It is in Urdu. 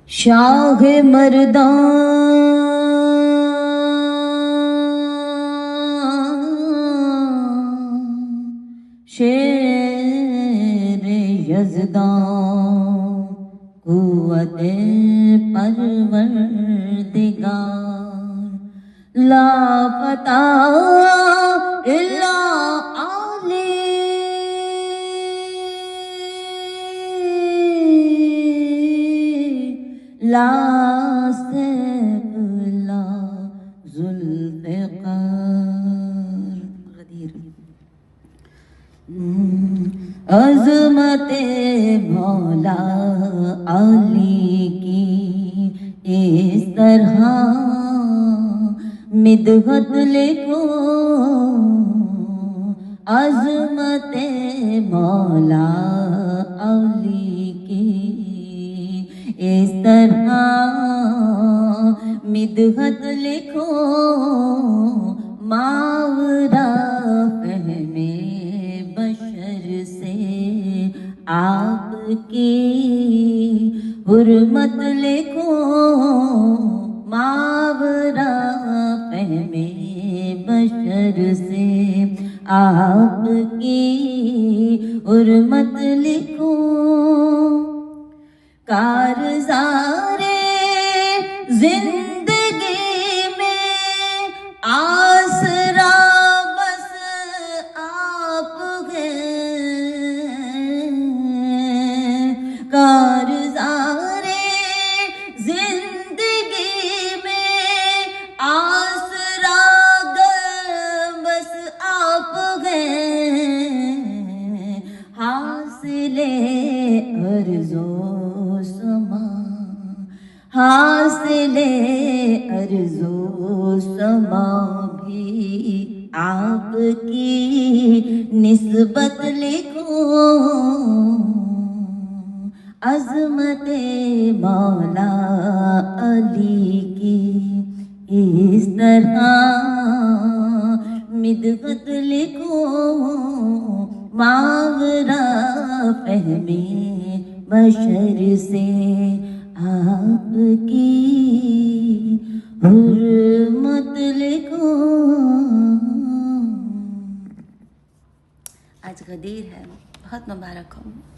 شاہ مردان شیر یزدان قوت پروردگار لاپتہ الا علی لا سیف لا ذوالفقار غدیر عظمت مولا علی کی اس طرح مدحت لکھو عظمت مولا علی کی اس طرح مدحت لکھو ماورا فہم بشر سے آپ کی حرمت لکھو ماورا فہم بشر سے آپ کی حرمت لکھو کارزار زندگی میں آسرا بس آپ ہیں کارزار زندگی میں آسرا بس آپ ہیں حاصل ارزو حاصل ارض و سما بھی آپ کی نسبت لکھو عظمت مولا علی کی اس طرح مدحت لکھو ماورا فہم بشر سے آپ کی حرمت لکھو آج غدیر ہے بہت مبارک ہو